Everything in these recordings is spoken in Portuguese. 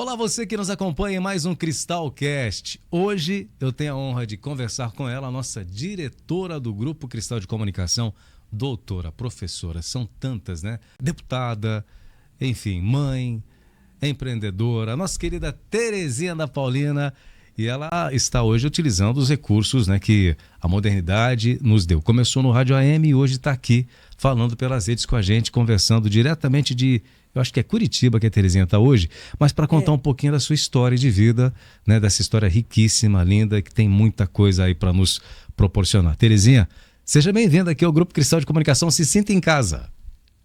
Olá, você que nos acompanha em mais um Cristalcast. Hoje eu tenho a honra de conversar com ela, a nossa diretora do Grupo Cristal de Comunicação, doutora, professora, são tantas, né? Deputada, enfim, mãe, empreendedora, a nossa querida Terezinha da Paulina. E ela está hoje utilizando os recursos, né, que a modernidade nos deu. Começou no Rádio AM e hoje está aqui falando pelas redes com a gente, conversando diretamente de, eu acho que é Curitiba que a Terezinha está hoje, mas para contar um pouquinho da sua história de vida, né, dessa história riquíssima, linda, que tem muita coisa aí para nos proporcionar. Terezinha, seja bem-vinda aqui ao Grupo Cristal de Comunicação, se sinta em casa.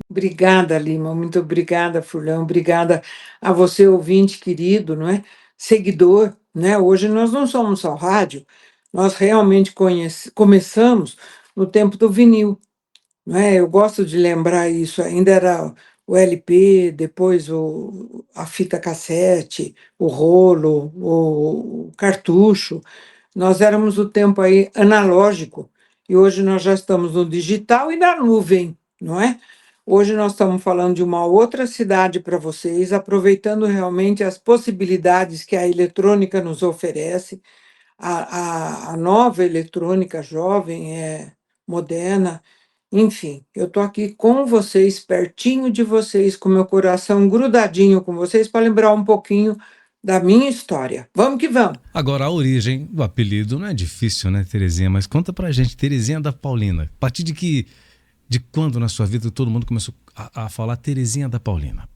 Obrigada, Lima, muito obrigada, Furlão, obrigada a você, ouvinte querido, não é? Seguidor, né? Hoje nós não somos só rádio, nós realmente começamos no tempo do vinil, não é? Eu gosto de lembrar isso, ainda era o LP, depois a fita cassete, o rolo, o cartucho. Nós éramos o tempo aí analógico e hoje nós já estamos no digital e na nuvem, não é? Hoje nós estamos falando de uma outra cidade para vocês, aproveitando realmente as possibilidades que a eletrônica nos oferece. A nova eletrônica jovem é moderna. Enfim, eu estou aqui com vocês, pertinho de vocês, com meu coração grudadinho com vocês, para lembrar um pouquinho da minha história. Vamos que vamos! Agora, a origem do apelido não é difícil, né, Terezinha? Mas conta pra gente, Terezinha da Paulina. A partir de quando na sua vida todo mundo começou a falar Terezinha da Paulina?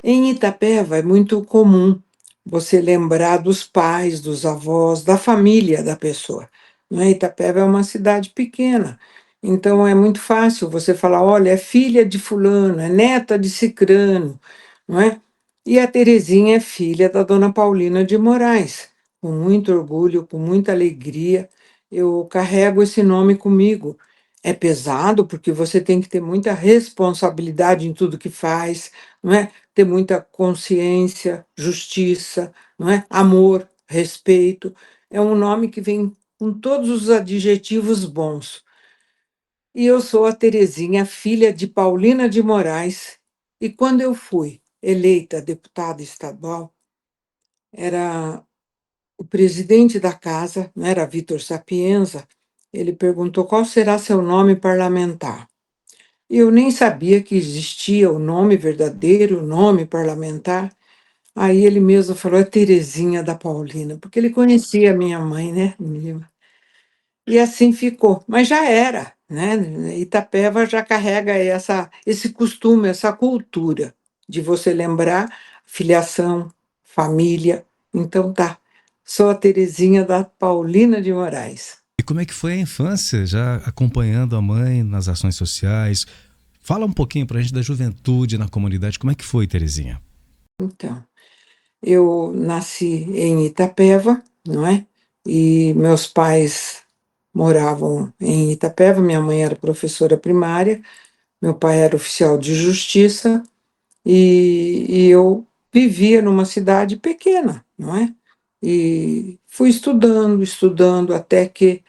Em Itapeva é muito comum você lembrar dos pais, dos avós, da família da pessoa. Não é? Itapeva é uma cidade pequena, então é muito fácil você falar, olha, é filha de fulano, é neta de cicrano, não é? E a Terezinha é filha da dona Paulina de Moraes. Com muito orgulho, com muita alegria, eu carrego esse nome comigo. É pesado porque você tem que ter muita responsabilidade em tudo que faz, não é? Ter muita consciência, justiça, não é? Amor, respeito. É um nome que vem com todos os adjetivos bons. E eu sou a Terezinha, filha de Paulina de Moraes, e quando eu fui eleita deputada estadual, era o presidente da casa, não era Vitor Sapienza, ele perguntou qual será seu nome parlamentar. E eu nem sabia que existia o nome verdadeiro, o nome parlamentar. Aí ele mesmo falou, é Terezinha da Paulina, porque ele conhecia a minha mãe, né? E assim ficou. Mas já era, né? Itapeva já carrega esse costume, essa cultura de você lembrar filiação, família. Então tá, sou a Terezinha da Paulina de Moraes. E como é que foi a infância, já acompanhando a mãe nas ações sociais? Fala um pouquinho pra gente da juventude na comunidade. Como é que foi, Terezinha? Então, eu nasci em Itapeva, não é? E meus pais moravam em Itapeva, minha mãe era professora primária, meu pai era oficial de justiça, e eu vivia numa cidade pequena, não é? E fui estudando, estudando, até que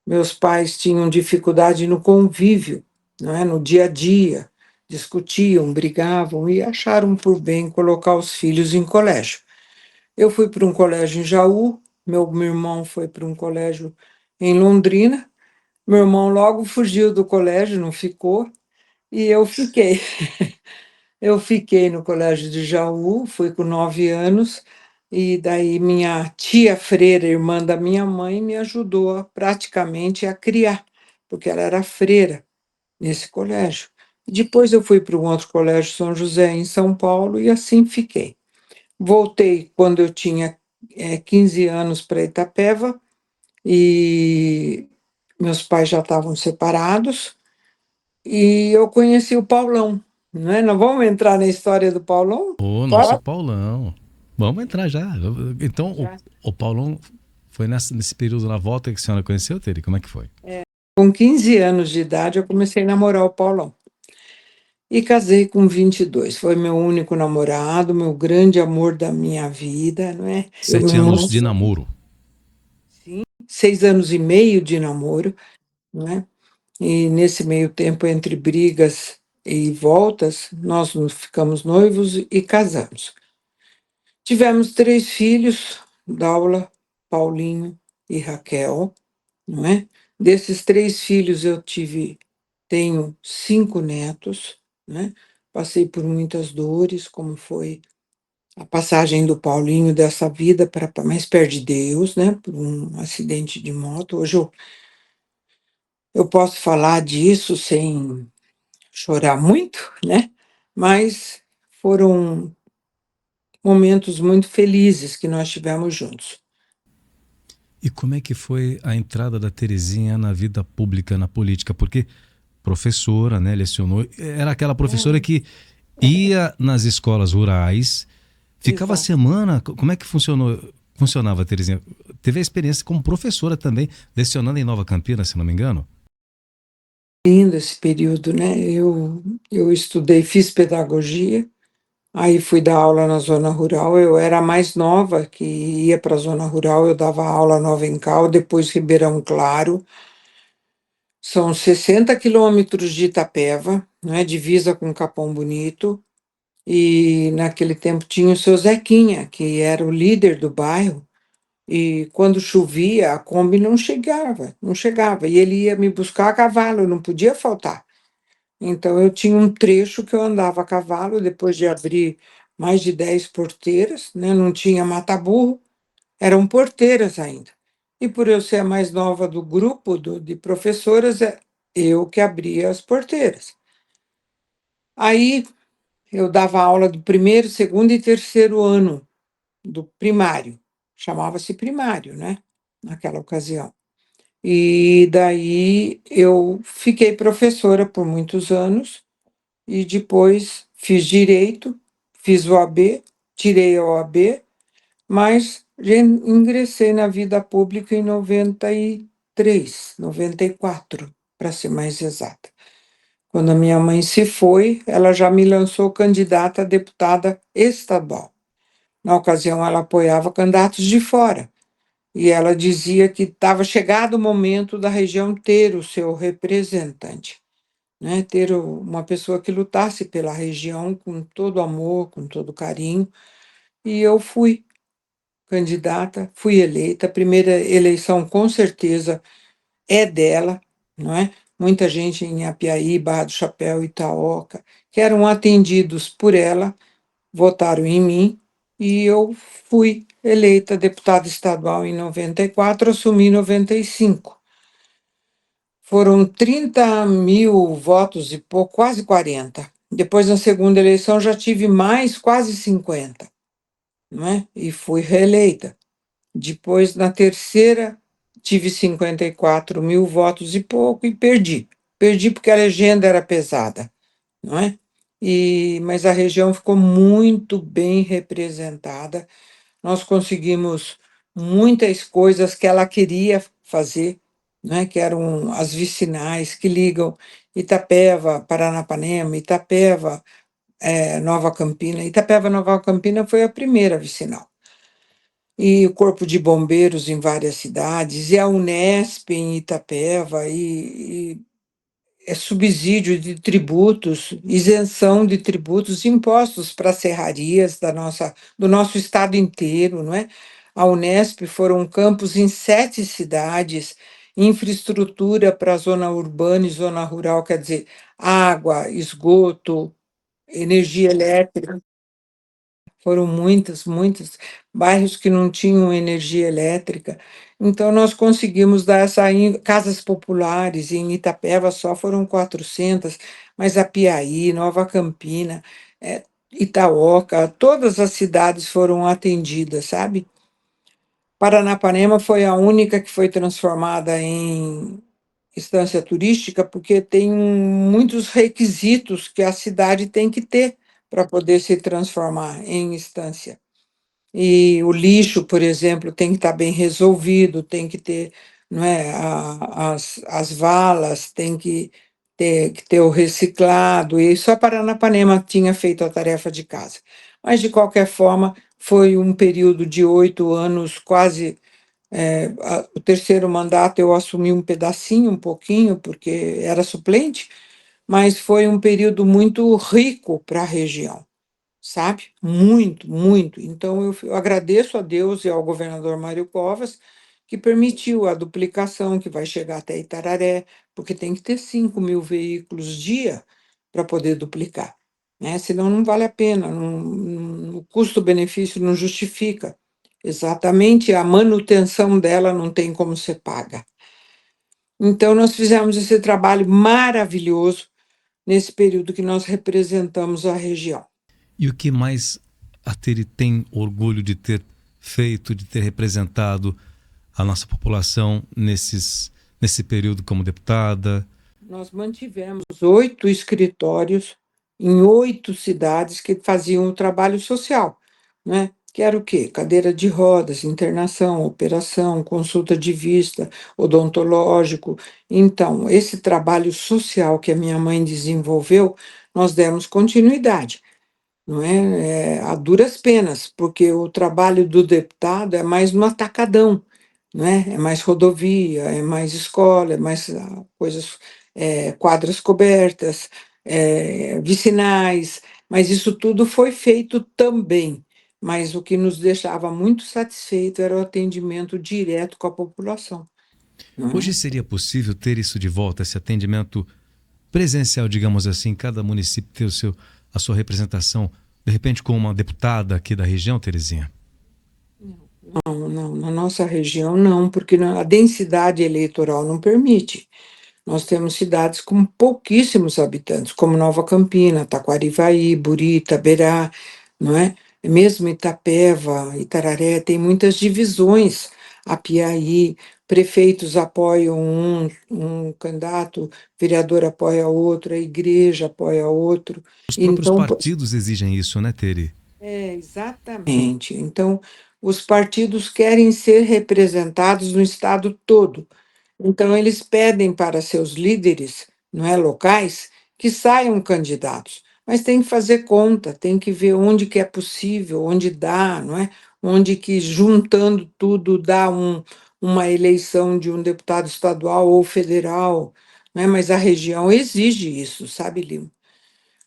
meus pais tinham dificuldade no convívio, não é? No dia a dia, discutiam, brigavam e acharam por bem colocar os filhos em colégio. Eu fui para um colégio em Jaú, meu irmão foi para um colégio em Londrina, meu irmão logo fugiu do colégio, não ficou, e eu fiquei. Eu fiquei no colégio de Jaú, fui com 9 anos, e daí minha tia freira, irmã da minha mãe, me ajudou praticamente a criar, porque ela era freira nesse colégio. Depois eu fui para um outro colégio, São José, em São Paulo, e assim fiquei. Voltei quando eu tinha 15 anos para Itapeva, e meus pais já estavam separados, e eu conheci o Paulão, não é? Nós vamos entrar na história do Paulão? Ô, nosso Pode? Paulão. Vamos entrar já. Então, Já. o Paulão foi nesse período na volta que a senhora conheceu, Tere? Como é que foi? Com 15 anos de idade, eu comecei a namorar o Paulão. E casei com 22. Foi meu único namorado, meu grande amor da minha vida, não é? Eu me 7 anos de namoro. 6 anos e meio de namoro, não é? E nesse meio tempo, entre brigas e voltas, nós nos ficamos noivos e casamos. Tivemos 3 filhos, Daula, Paulinho e Raquel, não é? Desses 3 filhos tenho 5 netos, né? Passei por muitas dores, como foi a passagem do Paulinho dessa vida para mais perto de Deus, né? Por um acidente de moto. Hoje eu posso falar disso sem chorar muito, né? Mas foram momentos muito felizes que nós tivemos juntos. E como é que foi a entrada da Terezinha na vida pública, na política? Porque professora, né, lecionou, era aquela professora que ia nas escolas rurais, ficava a Exato. semana, como é que funcionava, Terezinha? Teve a experiência como professora também, lecionando em Nova Campina, se não me engano? Lindo esse período, né? Eu estudei, fiz pedagogia, aí fui dar aula na zona rural. Eu era a mais nova que ia para a zona rural, eu dava aula Nova Encal, depois Ribeirão Claro. São 60 quilômetros de Itapeva, né, divisa com Capão Bonito, e naquele tempo tinha o seu Zequinha, que era o líder do bairro, e quando chovia, a Kombi não chegava, e ele ia me buscar a cavalo, não podia faltar. Então eu tinha um trecho que eu andava a cavalo, depois de abrir mais de 10 porteiras, né, não tinha mata-burro, eram porteiras ainda. E por eu ser a mais nova do grupo de professoras, eu que abria as porteiras. Aí eu dava aula do primeiro, segundo e terceiro ano do primário. Chamava-se primário, né? Naquela ocasião. E daí eu fiquei professora por muitos anos e depois fiz direito, fiz o AB, tirei a OAB, mas ingressei na vida pública em 93, 94, para ser mais exata. Quando a minha mãe se foi, ela já me lançou candidata a deputada estadual. Na ocasião, ela apoiava candidatos de fora. E ela dizia que estava chegado o momento da região ter o seu representante, né? Ter uma pessoa que lutasse pela região com todo amor, com todo carinho. E eu fui candidata, fui eleita. A primeira eleição, com certeza, é dela, não é? Muita gente em Apiaí, Barra do Chapéu, Itaoca, que eram atendidos por ela, votaram em mim e eu fui eleita deputada estadual em 94, assumi em 95. Foram 30.000 votos e pouco, quase 40. Depois, na segunda eleição, já tive mais, quase 50, não é? E fui reeleita. Depois, na terceira, tive 54.000 votos e pouco e perdi. Perdi porque a legenda era pesada, não é? Mas a região ficou muito bem representada. Nós conseguimos muitas coisas que ela queria fazer, né? Que eram as vicinais que ligam Itapeva, Paranapanema, Itapeva, Nova Campina. Itapeva, Nova Campina foi a primeira vicinal e o Corpo de Bombeiros em várias cidades, e a Unesp em Itapeva, e é subsídio de tributos, isenção de tributos, impostos para serrarias do nosso estado inteiro, não é? A Unesp foram campos em 7 cidades, infraestrutura para a zona urbana e zona rural, quer dizer, água, esgoto, energia elétrica. Foram muitas, muitos bairros que não tinham energia elétrica. Então, nós conseguimos dar casas populares, em Itapeva só foram 400, mas Apiaí, Nova Campina, Itaoca, todas as cidades foram atendidas, sabe? Paranapanema foi a única que foi transformada em estância turística, porque tem muitos requisitos que a cidade tem que ter para poder se transformar em estância. E o lixo, por exemplo, tem que estar bem resolvido, tem que ter, não é, as valas, tem que ter o reciclado, e só Paranapanema tinha feito a tarefa de casa. Mas, de qualquer forma, foi um período de 8 anos, quase. O terceiro mandato eu assumi um pedacinho, um pouquinho, porque era suplente, mas foi um período muito rico para a região, sabe? Muito, muito. Então, eu agradeço a Deus e ao governador Mário Covas, que permitiu a duplicação, que vai chegar até Itararé, porque tem que ter 5.000 veículos dia para poder duplicar, né? Senão não vale a pena, o custo-benefício não justifica. Exatamente, a manutenção dela não tem como ser paga. Então, nós fizemos esse trabalho maravilhoso nesse período que nós representamos a região. E o que mais a Teri tem orgulho de ter feito, de ter representado a nossa população nesse período como deputada? Nós mantivemos 8 escritórios em 8 cidades que faziam o trabalho social, né? Que era o quê? Cadeira de rodas, internação, operação, consulta de vista, odontológico. Então, esse trabalho social que a minha mãe desenvolveu, nós demos continuidade, não é? A duras penas, porque o trabalho do deputado é mais no atacadão, né? É mais rodovia, é mais escola, é mais coisas, quadras cobertas, vicinais, mas isso tudo foi feito também. Mas o que nos deixava muito satisfeito era o atendimento direto com a população, não Hoje é? seria possível ter isso de volta, esse atendimento presencial, digamos assim, cada município ter a sua representação, de repente com uma deputada aqui da região, Terezinha? Não, não, na nossa região não, porque a densidade eleitoral não permite. Nós temos cidades com pouquíssimos habitantes, como Nova Campina, Taquarivaí, Buri, Itaberá, não é? Mesmo Itapeva, Itararé, tem muitas divisões. Apiaí, prefeitos apoiam um candidato, vereador apoia outro, a igreja apoia outro. Os próprios Então, partidos exigem isso, né, Teri? exatamente. Então, os partidos querem ser representados no estado todo. Então, eles pedem para seus líderes, não é, locais, que saiam candidatos, mas tem que fazer conta, tem que ver onde que é possível, onde dá, não é? Onde que juntando tudo dá uma eleição de um deputado estadual ou federal, não é? Mas a região exige isso, sabe, Lima?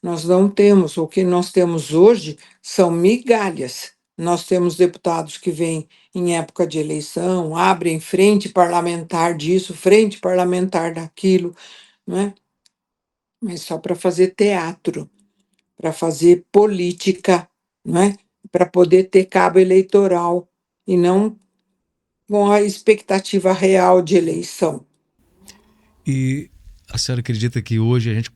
Nós não temos, o que nós temos hoje são migalhas. Nós temos deputados que vêm em época de eleição, abrem frente parlamentar disso, frente parlamentar daquilo, não é? Mas só para fazer teatro, para fazer política, não é? Para poder ter cabo eleitoral e não com a expectativa real de eleição. E a senhora acredita que hoje a gente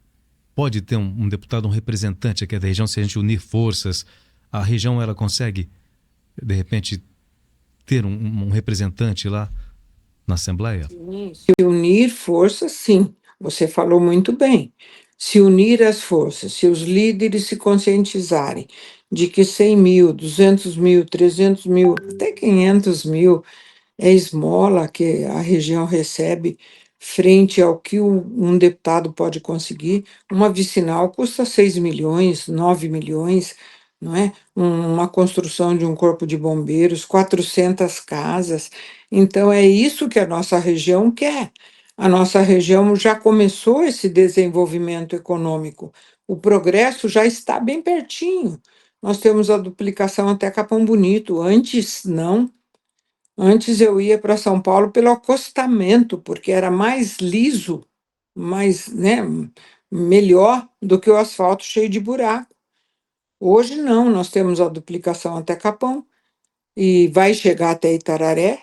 pode ter um deputado, um representante aqui da região, se a gente unir forças, a região ela consegue, de repente, ter um representante lá na Assembleia? Se unir forças, sim, você falou muito bem. Se unir as forças, se os líderes se conscientizarem de que 100.000, 200.000, 300.000, até 500.000 é esmola que a região recebe frente ao que um deputado pode conseguir. Uma vicinal custa 6 milhões, 9 milhões, não é? Uma construção de um corpo de bombeiros, 400 casas. Então, é isso que a nossa região quer. A nossa região já começou esse desenvolvimento econômico. O progresso já está bem pertinho. Nós temos a duplicação até Capão Bonito. Antes, não. Antes eu ia para São Paulo pelo acostamento, porque era mais liso, mais, né, melhor do que o asfalto cheio de buraco. Hoje não, nós temos a duplicação até Capão e vai chegar até Itararé,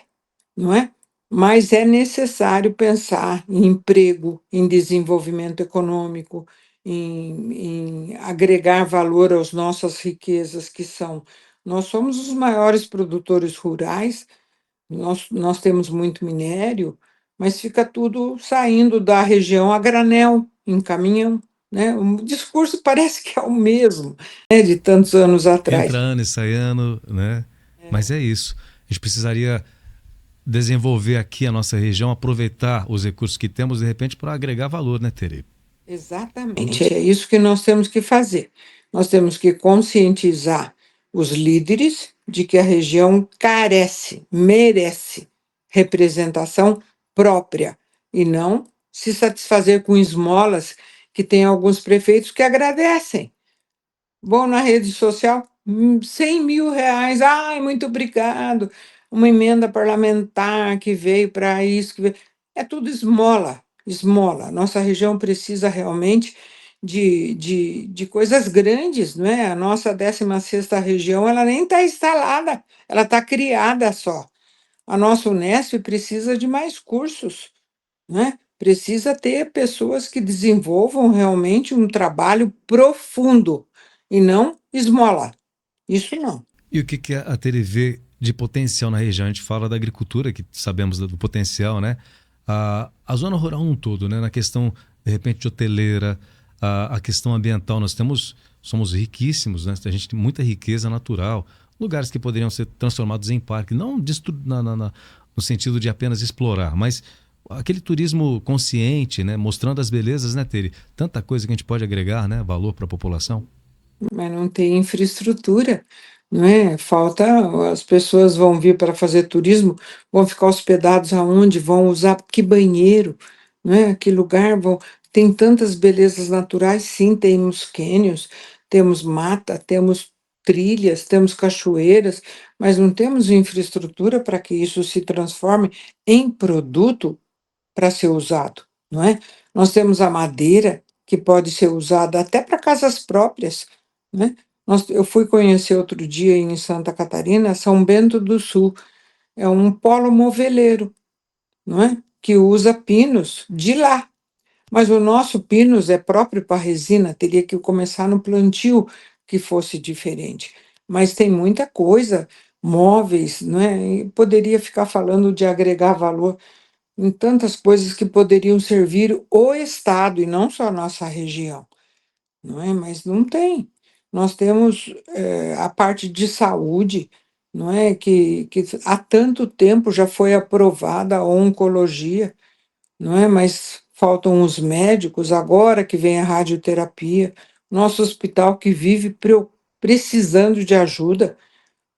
não é? Mas é necessário pensar em emprego, em desenvolvimento econômico, em agregar valor às nossas riquezas que são. Nós somos os maiores produtores rurais. Nós temos muito minério, mas fica tudo saindo da região a granel, em caminhão, né? O discurso parece que é o mesmo, né, de tantos anos Entra atrás. ano e sai ano, né? Mas é isso. A gente precisaria desenvolver aqui a nossa região, aproveitar os recursos que temos, de repente, para agregar valor, né, Tere? Exatamente, é isso que nós temos que fazer. Nós temos que conscientizar os líderes de que a região carece, merece representação própria e não se satisfazer com esmolas que tem alguns prefeitos que agradecem. vão na rede social, 100 mil reais, ai, muito obrigado, uma emenda parlamentar que veio para isso, que veio. É tudo esmola, esmola. Nossa região precisa realmente de coisas grandes, não é? A nossa 16ª região, ela nem está instalada, ela está criada só. A nossa Unesp precisa de mais cursos, né? Precisa ter pessoas que desenvolvam realmente um trabalho profundo e não esmola. Isso não. E o que, que a Tere vê de potencial na região? A gente fala da agricultura, que sabemos do potencial, né? A zona rural um todo, né? Na questão, de repente, de hoteleira, a questão ambiental, somos riquíssimos, né? A gente tem muita riqueza natural, lugares que poderiam ser transformados em parque, não no sentido de apenas explorar, mas aquele turismo consciente, né? Mostrando as belezas, né, Tere? Tanta coisa que a gente pode agregar, né? Valor para a população. Mas não tem infraestrutura, não é? Falta, as pessoas vão vir para fazer turismo, vão ficar hospedados aonde? Vão usar que banheiro, não é? Que lugar vão. Tem tantas belezas naturais, sim, temos cânions, temos mata, temos trilhas, temos cachoeiras, mas não temos infraestrutura para que isso se transforme em produto para ser usado, não é? Nós temos a madeira, que pode ser usada até para casas próprias, né? Eu fui conhecer outro dia em Santa Catarina, São Bento do Sul, é um polo moveleiro, não é? Que usa pinos de lá. Mas o nosso pinus é próprio para resina, teria que começar no plantio que fosse diferente. Mas tem muita coisa, móveis, não é? E poderia ficar falando de agregar valor em tantas coisas que poderiam servir o Estado e não só a nossa região, não é? Mas não tem. Nós temos a parte de saúde, não é? Que há tanto tempo já foi aprovada a oncologia, não é? Mas faltam os médicos, agora que vem a radioterapia, nosso hospital que vive precisando de ajuda,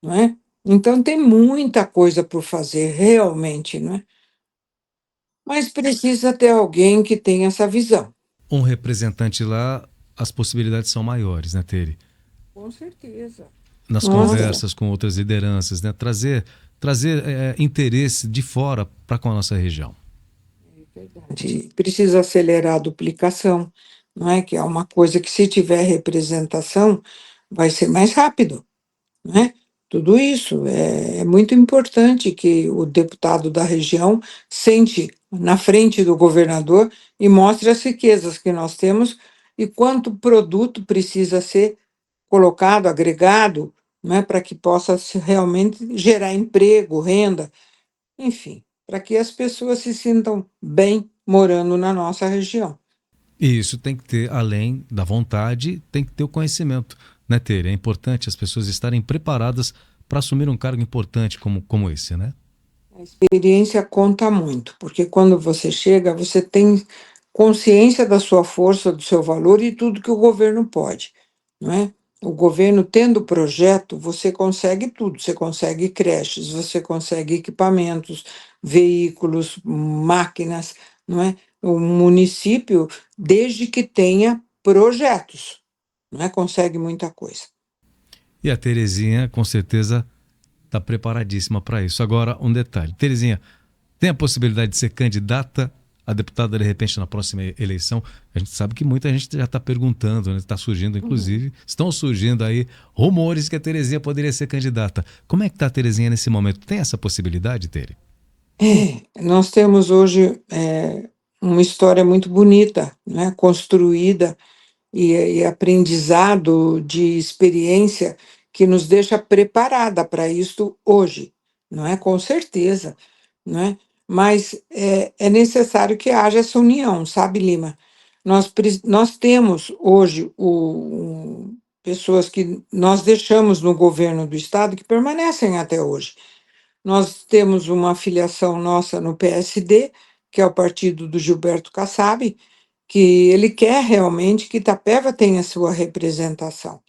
não é? Então tem muita coisa por fazer, realmente, não é? Mas precisa ter alguém que tenha essa visão. Um representante lá, as possibilidades são maiores, né, Tere? Com certeza. Nas Nossa, conversas com outras lideranças, né? Trazer interesse de fora para com a nossa região. verdade. Precisa acelerar a duplicação, não é? Que é uma coisa que, se tiver representação, vai ser mais rápido, né? Tudo isso é muito importante que o deputado da região sente na frente do governador e mostre as riquezas que nós temos e quanto produto precisa ser colocado, agregado, né, para que possa realmente gerar emprego, renda, enfim, para que as pessoas se sintam bem morando na nossa região. E isso tem que ter, além da vontade, tem que ter o conhecimento, né, Tere? É importante as pessoas estarem preparadas para assumir um cargo importante como esse, né? A experiência conta muito, porque quando você chega, você tem consciência da sua força, do seu valor e tudo que o governo pode, não é? O governo tendo projeto, você consegue tudo, você consegue creches, você consegue equipamentos, veículos, máquinas, não é? O município, desde que tenha projetos, não é? Consegue muita coisa. E a Terezinha, com certeza, está preparadíssima para isso. Agora, um detalhe. Terezinha, tem a possibilidade de ser candidata a deputada, de repente, na próxima eleição? A gente sabe que muita gente já está perguntando, né? Está surgindo, inclusive, estão surgindo aí rumores que a Terezinha poderia ser candidata. Como é que está a Terezinha nesse momento? Tem essa possibilidade, Tere? Nós temos hoje uma história muito bonita, né, construída e aprendizado de experiência que nos deixa preparada para isso hoje, não é? Com certeza, não é? Mas é necessário que haja essa união, sabe, Lima? Nós temos hoje pessoas que nós deixamos no governo do estado que permanecem até hoje. Nós temos uma filiação nossa no PSD, que é o partido do Gilberto Kassab, que ele quer realmente que Itapeva tenha sua representação,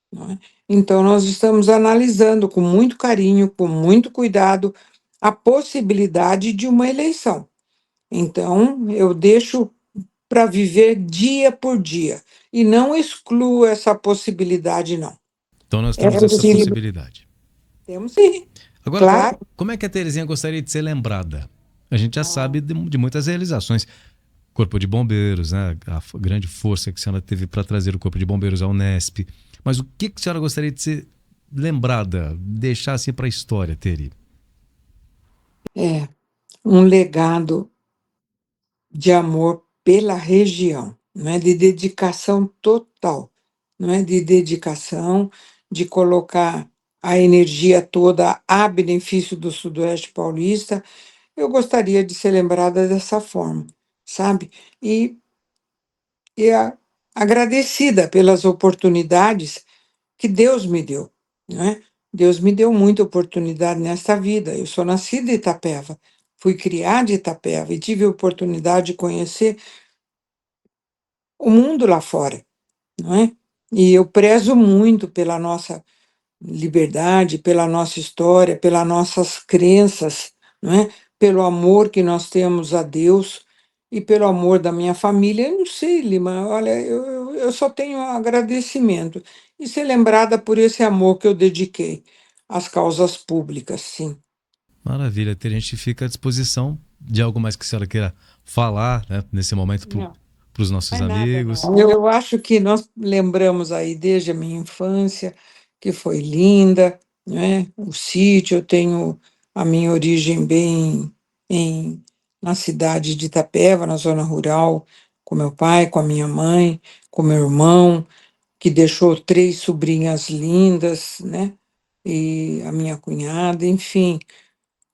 não é? Então, nós estamos analisando com muito carinho, com muito cuidado, a possibilidade de uma eleição. Então, eu deixo para viver dia por dia. E não excluo essa possibilidade, não. Então nós temos essa possibilidade. Temos sim. Agora, Claro. como é que a Terezinha gostaria de ser lembrada? A gente já sabe de muitas realizações. Corpo de Bombeiros, né? A grande força que a senhora teve para trazer o Corpo de Bombeiros ao Unesp. Mas o que a senhora gostaria de ser lembrada, deixar assim para a história, Teri? Um legado de amor pela região, não é? De dedicação total, não é? De dedicação, de colocar a energia toda a benefício do Sudoeste Paulista. Eu gostaria de ser lembrada dessa forma, sabe? E agradecida pelas oportunidades que Deus me deu, não é? Deus me deu muita oportunidade nesta vida. Eu sou nascida em Itapeva, fui criada em Itapeva e tive a oportunidade de conhecer o mundo lá fora, não é? E eu prezo muito pela nossa liberdade, pela nossa história, pelas nossas crenças, não é? Pelo amor que nós temos a Deus e pelo amor da minha família. Eu não sei, Lima, olha, eu só tenho agradecimento e ser lembrada por esse amor que eu dediquei às causas públicas, sim. Maravilha, Teri. A gente fica à disposição de algo mais que a senhora queira falar, né, nesse momento para os nossos amigos. Eu acho que nós lembramos aí desde a minha infância, que foi linda, né? O sítio, eu tenho a minha origem bem na cidade de Itapeva, na zona rural, com meu pai, com a minha mãe, com meu irmão, que deixou 3 sobrinhas lindas, né? E a minha cunhada, enfim.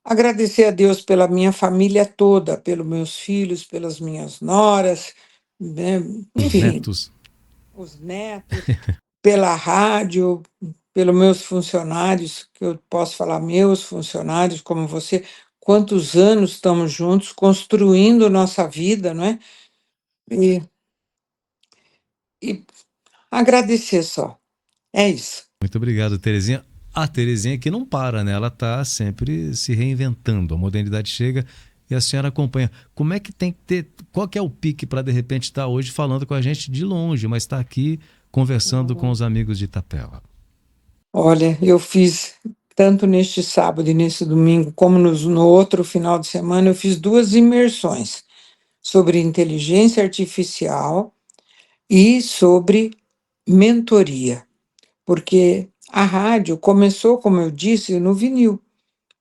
Agradecer a Deus pela minha família toda, pelos meus filhos, pelas minhas noras, né? Os Enfim, netos. os netos, pela rádio, pelos meus funcionários, que eu posso falar meus funcionários, como você, quantos anos estamos juntos construindo nossa vida, não é? E, e agradecer só. É isso. Muito obrigado, Terezinha. A Terezinha que não para, né? Ela está sempre se reinventando. A modernidade chega e a senhora acompanha. Como é que tem que ter... Qual que é o pique para, de repente, estar hoje falando com a gente de longe, mas estar aqui conversando com os amigos de Itapeva? Olha, eu fiz, tanto neste sábado e nesse domingo, como no outro final de semana, eu fiz 2 imersões sobre inteligência artificial e sobre mentoria, porque a rádio começou, como eu disse, no vinil,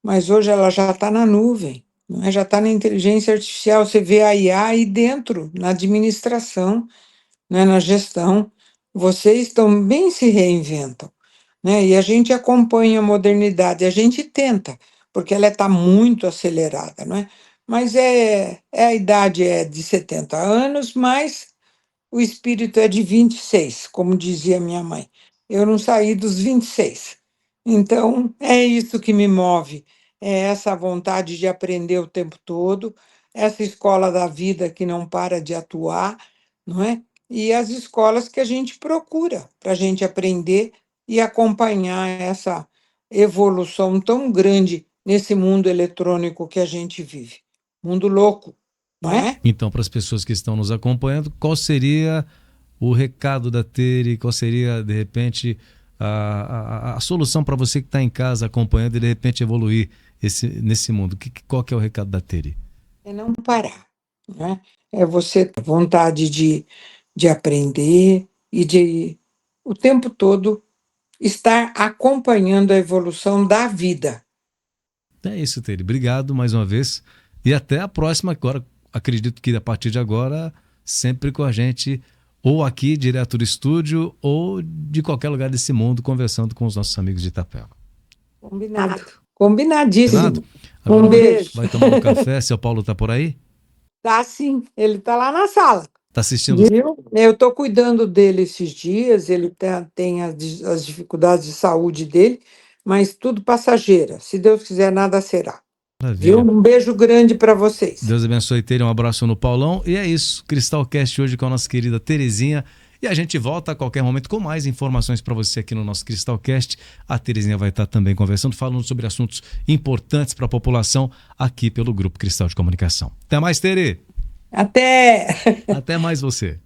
mas hoje ela já está na nuvem, não é? Já está na inteligência artificial. Você vê a IA aí dentro, na administração, né, na gestão. Vocês também se reinventam, né? E a gente acompanha a modernidade, a gente tenta, porque ela está muito acelerada, não é? Mas a idade é de 70 anos, mas o espírito é de 26, como dizia minha mãe. Eu não saí dos 26. Então, é isso que me move, é essa vontade de aprender o tempo todo, essa escola da vida que não para de atuar, não é? E as escolas que a gente procura para a gente aprender e acompanhar essa evolução tão grande nesse mundo eletrônico que a gente vive. Mundo louco, não é? Então, para as pessoas que estão nos acompanhando, qual seria o recado da Tere? Qual seria, de repente, a solução para você que está em casa acompanhando e, de repente, evoluir nesse mundo? Qual que é o recado da Tere? É não parar, né? É você ter vontade de aprender e de o tempo todo estar acompanhando a evolução da vida. É isso, Tere. Obrigado mais uma vez e até a próxima. Agora, acredito que a partir de agora, sempre com a gente, ou aqui direto do estúdio, ou de qualquer lugar desse mundo, conversando com os nossos amigos de Itapeva. Combinado. Combinadíssimo. Agora Beijo. vai tomar um café? Seu Paulo está por aí? Tá sim, ele tá lá na sala. Está assistindo? Viu? Eu estou cuidando dele esses dias, ele tem as dificuldades de saúde dele, mas tudo passageira. Se Deus quiser, nada será. Viu? Maravilha. Um beijo grande para vocês. Deus abençoe, Tere. Um abraço no Paulão. E é isso. Cristalcast hoje com a nossa querida Terezinha. E a gente volta a qualquer momento com mais informações para você aqui no nosso Cristalcast. A Terezinha vai estar também conversando, falando sobre assuntos importantes para a população aqui pelo Grupo Cristal de Comunicação. Até mais, Tere! Até! Até mais você.